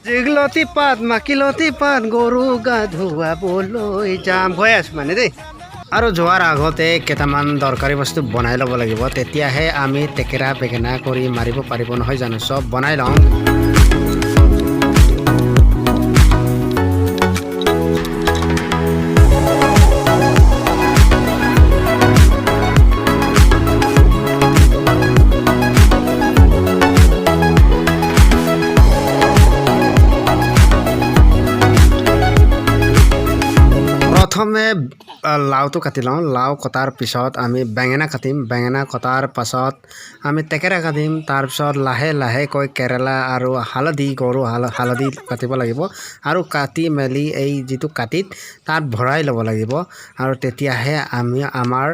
দীঘলতি পাত মাকিলতি পাত গৰু গা ধুৱাবলৈ যাম গৈ আছো মানে দেই আৰু যোৱাৰ আগতে কেইটামান দৰকাৰী বস্তু বনাই ল'ব লাগিব তেতিয়াহে আমি টেকেৰা বেঙেনা কৰি মাৰিব পাৰিব নহয় জানো চব বনাই লওঁ প্ৰথমে লাওটো কাটি লওঁ লাও কটাৰ পিছত আমি বেঙেনা কাটিম বেঙেনা কটাৰ পাছত আমি টেকেৰা কাটিম তাৰপিছত লাহে লাহেকৈ কেৰেলা আৰু হালধি গৰু হালধি কাটিব লাগিব আৰু কাটি মেলি এই যিটো কাটিত তাত ভৰাই ল'ব লাগিব আৰু তেতিয়াহে আমি আমাৰ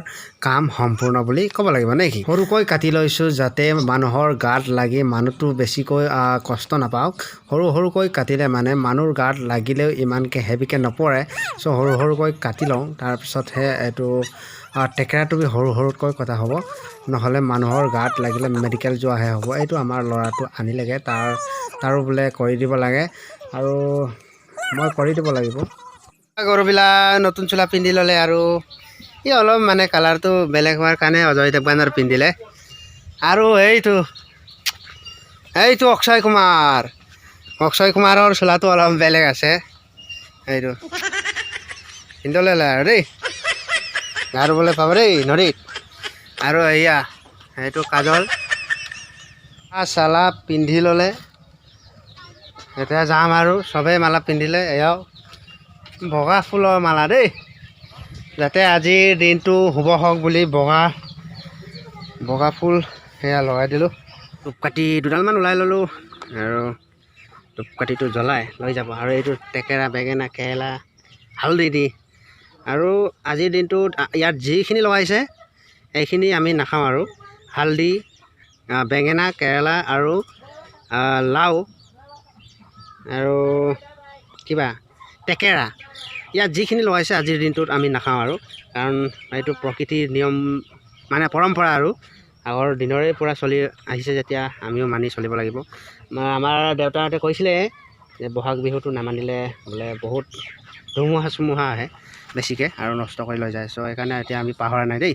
কাম সম্পূৰ্ণ বুলি ক'ব লাগিব নেকি সৰুকৈ কাটি লৈছোঁ যাতে মানুহৰ গাত লাগি মানুহটো বেছিকৈ কষ্ট নাপাওক সৰু সৰুকৈ কাটিলে মানে মানুহৰ গাত লাগিলেও ইমানকৈ হেভিকৈ নপৰে চ' সৰু সৰুকৈ কাটি লওঁ তাৰপিছতহে এইটো টেকেৰাটো সৰু সৰুকৈ কটা হ'ব নহ'লে মানুহৰ গাত লাগিলে মেডিকেল যোৱাহে হ'ব এইটো আমাৰ ল'ৰাটো আনিলেগৈ তাৰো বোলে কৰি দিব লাগে আৰু মই কৰি দিব লাগিব গৰুবিলাক নতুন চোলা পিন্ধি ল'লে আৰু ই অলপ মানে কালাৰটো বেলেগ হোৱাৰ কাৰণে অজয় দেৱগানৰ পিন্ধিলে আৰু এইটো অক্ষয় কুমাৰৰ চোলাটো অলপ বেলেগ আছে এইটো পিন্ধি ল'লে আৰু দেই আৰু বোলে পাব দেই নদীত আৰু এয়া এইটো কাজল চালা পিন্ধি ল'লে এতিয়া যাম আৰু চবেই মালা পিন্ধিলে এয়াও বগা ফুলৰ মালা দেই যাতে আজিৰ দিনটো শুভ হওক বুলি বগা ফুল সেয়া লগাই দিলোঁ ধূপকাঠি দুডালমান ওলাই ল'লোঁ আৰু ধূপকাঠিটো জ্বলাই লৈ যাব আৰু এইটো টেকেৰা বেঙেনা কেৰেলা হালধি দি আৰু আজিৰ দিনটোত ইয়াত যিখিনি লগাইছে এইখিনি আমি নাখাওঁ আৰু হালধি বেঙেনা কেৰেলা আৰু লাও আৰু কিবা টেকেৰা ইয়াত যিখিনি লগাইছে আজিৰ দিনটোত আমি নাখাওঁ আৰু কাৰণ এইটো প্ৰকৃতিৰ নিয়ম মানে পৰম্পৰা আৰু আগৰ দিনৰে পৰা চলি আহিছে যেতিয়া আমিও মানি চলিব লাগিব আমাৰ দেউতাহঁতে কৈছিলে যে বহাগ বিহুটো নামানিলে বোলে বহুত ধুমুহা চুমুহা আহে বেছিকৈ আৰু নষ্ট কৰি লৈ যায় চ' সেইকাৰণে এতিয়া আমি পাহৰা নাই দেই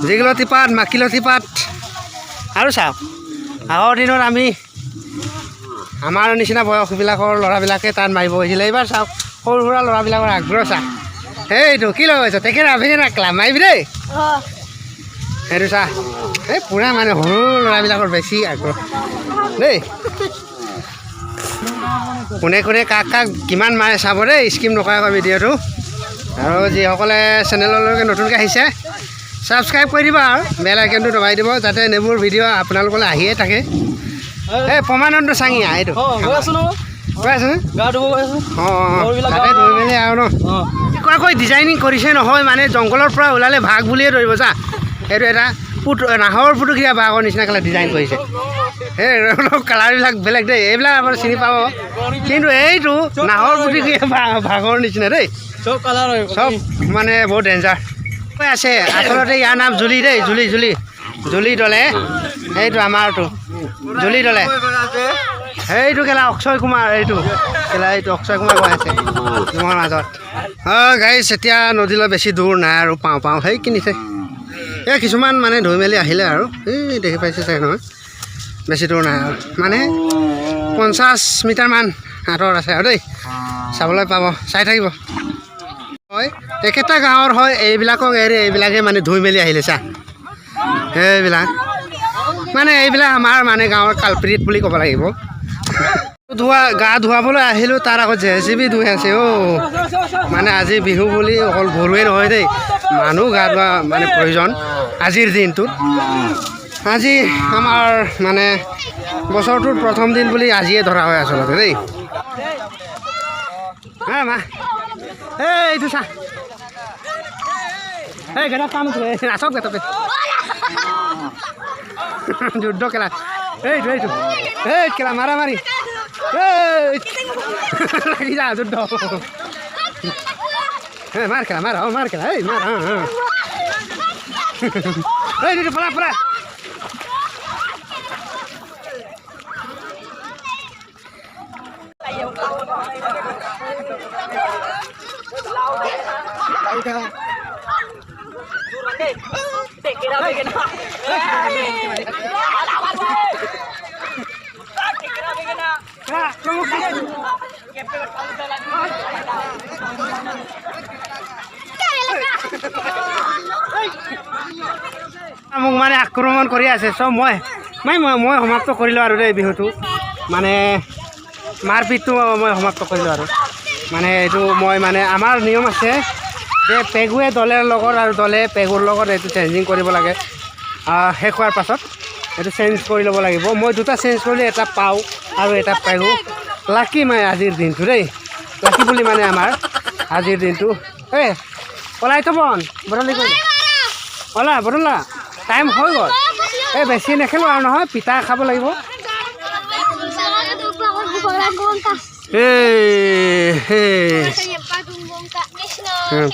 দীঘলতি পাত মাকিলতি পাত আৰু চাওক আগৰ দিনত আমি আমাৰ নিচিনা বয়সবিলাকৰ ল'ৰাবিলাকে তাত মাৰিব গৈছিলে এইবাৰ চাওক সৰু সুৰা ল'ৰাবিলাকৰ আগ্ৰহ চা সেইটো কি লগাইছ টেকেৰা বেঙেনা ক্লাব মাৰিবি দেই সেইটো চা এই পূৰা মানে সৰু ল'ৰাবিলাকৰ বেছি আগ্ৰহ দেই কোনে কোনে কাক কিমান মাৰে চাব দেই স্কিম নকৰাকৈ ভিডিঅ'টো আৰু যিসকলে চেনেললৈকে নতুনকৈ আহিছে ছাবস্ক্ৰাইব কৰি দিবা আৰু বেল আইকনটো দবাই দিব যাতে এইবোৰ ভিডিঅ' আপোনালোকলৈ আহিয়ে থাকে এই প্ৰমানন্দ চাঙিয়া এইটো গৈ আছো তাতে ধৰি মেলি আৰু নকৈ ডিজাইনিং কৰিছে নহয় মানে জংঘলৰ পৰা ওলালে ভাগ বুলিয়ে ধৰিব চা এইটো এটা নাহৰ পুতুকীয়া বাঘৰ নিচিনা কালাৰ ডিজাইন কৰিছে সেই কালাৰবিলাক বেলেগ দেই এইবিলাক আপোনাৰ চিনি পাব কিন্তু এইটো নাহৰ পুতুকীয়া বাঘৰ নিচিনা দেই চব মানে বহুত ডেঞ্জাৰ আছে আচলতে ইয়াৰ নাম জুলি দেই জুলি দলে এইটো আমাৰটো জুলি দলে সেইটো কেলা অক্ষয় কুমাৰ এইটো অক্ষয় কুমাৰ গৈ আছে তোমাৰ মাজত গাইছ এতিয়া নদীলৈ বেছি দূৰ নাই আৰু পাওঁ সেই কিনিছে এই কিছুমান মানে ধুই মেলি আহিলে আৰু এই দেখি পাইছে চাগে নহয় বেছি দূৰ নাই আৰু মানে 50 মিটাৰমান আঁতৰত আছে আৰু দেই চাবলৈ পাব চাই থাকিব হয় একেটা গাঁৱৰ হয় এইবিলাকক এৰি এইবিলাকে মানে ধুই মেলি আহিলে চা এইবিলাক মানে এইবিলাক আমাৰ মানে গাঁৱৰ কালপ্ৰিট বুলি ক'ব লাগিব গা ধুৱাবলৈ আহিলোঁ তাৰ আগত JCB ধুই আছে মানে আজি বিহু বুলি অকল গৰুৱে নহয় দেই মানুহ গা ধোৱা মানে প্ৰয়োজন আজিৰ দিনটোত আজি আমাৰ মানে বছৰটোৰ প্ৰথম দিন বুলি আজিয়ে ধৰা হয় আচলতে দেই মা এইটো চা এই গেটা কাম নাচক গেটাপে যুদ্ধ খেলা এইটো এই খেলা মাৰামাৰি লাগি যা যুদ্ধ মাৰ খেলা মাৰ খেলা এই মাৰ এই পলা মোক মানে আক্ৰমণ কৰি আছে চ মই সমাপ্ত কৰিলোঁ আৰু দেই বিহুটো মানে মাৰপিটটো মই সমাপ্ত কৰিলোঁ আৰু মানে এইটো মই মানে আমাৰ নিয়ম আছে যে পেগুৱে দলেৰ লগত আৰু দলে পেগুৰ লগত এইটো চেঞ্জিং কৰিব লাগে শেষ হোৱাৰ পাছত এইটো চেঞ্জ কৰি ল'ব লাগিব মই দুটা চেঞ্জ কৰিলে এটা পাওঁ আৰু এটা পেগু লাকি মানে আজিৰ দিনটো দেই লাকি বুলি মানে আমাৰ আজিৰ দিনটো এই ওলাই থ'ব বদলি কৰি ওলা বদলা টাইম হৈ গ'ল এই বেছি নেখেলোঁ আৰু নহয় পিঠা খাব লাগিব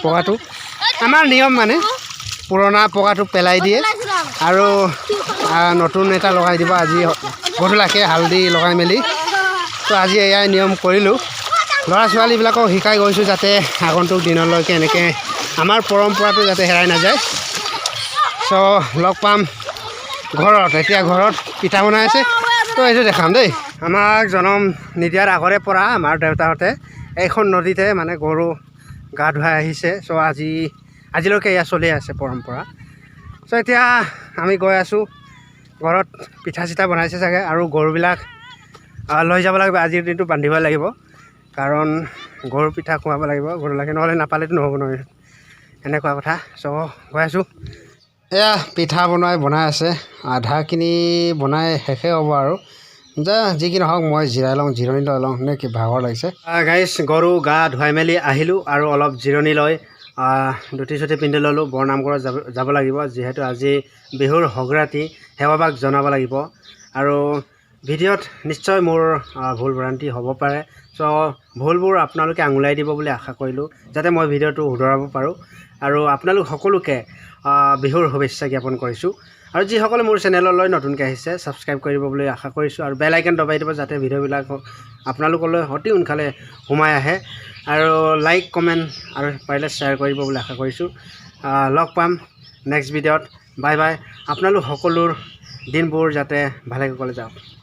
পকাটো আমাৰ নিয়ম মানে পুৰণা পকাটো পেলাই দিয়ে আৰু নতুন এটা লগাই দিব আজি গধূলাকৈ হালধি লগাই মেলি তো আজি এয়াই নিয়ম কৰিলোঁ ল'ৰা ছোৱালীবিলাকক শিকাই গৈছোঁ যাতে আগন্তুক দিনলৈকে এনেকৈ আমাৰ পৰম্পৰাটো যাতে হেৰাই নাযায় চ' লগ পাম ঘৰত এতিয়া ঘৰত পিঠা বনাই আছে তো এইটো দেখাম দেই আমাক জনম নিদিয়াৰ আগৰে পৰা আমাৰ দেউতাহঁতে এইখন নদীতে মানে গৰু গা ধুৱাই আহিছে চ' আজিলৈকে এয়া চলি আছে পৰম্পৰা চ' এতিয়া আমি গৈ আছোঁ ঘৰত পিঠা চিঠা বনাইছে চাগে আৰু গৰুবিলাক লৈ যাব লাগিব আজিৰ দিনটো বান্ধিব লাগিব কাৰণ গৰু পিঠা খুৱাব লাগিব গৰুবিলাকে নহ'লে নাপালেতো নহ'ব নহয় এনেকুৱা কথা চ' গৈ আছোঁ এয়া পিঠা বনাই আছে আধাখিনি বনাই শেষে হ'ব আৰু যি কি নহওক মই জিৰণি লৈ লওঁ নে কি ভাগৰ লাগিছে গাইছ গৰু গা ধুৱাই মেলি আহিলোঁ আৰু অলপ জিৰণি লৈ ধুতি চুতি পিন্ধি ল'লোঁ বৰনামঘৰত যাব লাগিব যিহেতু আজি বিহুৰ সংক্ৰান্তি সেৱাভাগ জনাব লাগিব আৰু ভিডিঅ'ত নিশ্চয় মোৰ ভুল ভ্ৰান্তি হ'ব পাৰে চ' ভুলবোৰ আপোনালোকে আঙুলিয়াই দিব বুলি আশা কৰিলোঁ যাতে মই ভিডিঅ'টো শুধৰাব পাৰোঁ আৰু আপোনালোক সকলোকে বিহুৰ শুভেচ্ছা জ্ঞাপন কৰিছোঁ আৰু যিসকলে মোৰ চেনেললৈ নতুনকৈ আহিছে ছাবস্ক্ৰাইব কৰিব বুলি আশা কৰিছোঁ আৰু বেল আইকন দবাই দিব যাতে ভিডিঅ'বিলাক আপোনালোকলৈ অতি সোনকালে সোমাই আহে আৰু লাইক কমেণ্ট আৰু পাৰিলে শ্বেয়াৰ কৰিব বুলি আশা কৰিছোঁ লগ পাম নেক্সট ভিডিঅ'ত বাই বাই আপোনালোক সকলোৰ দিনবোৰ যাতে ভালে কুশলে যাওক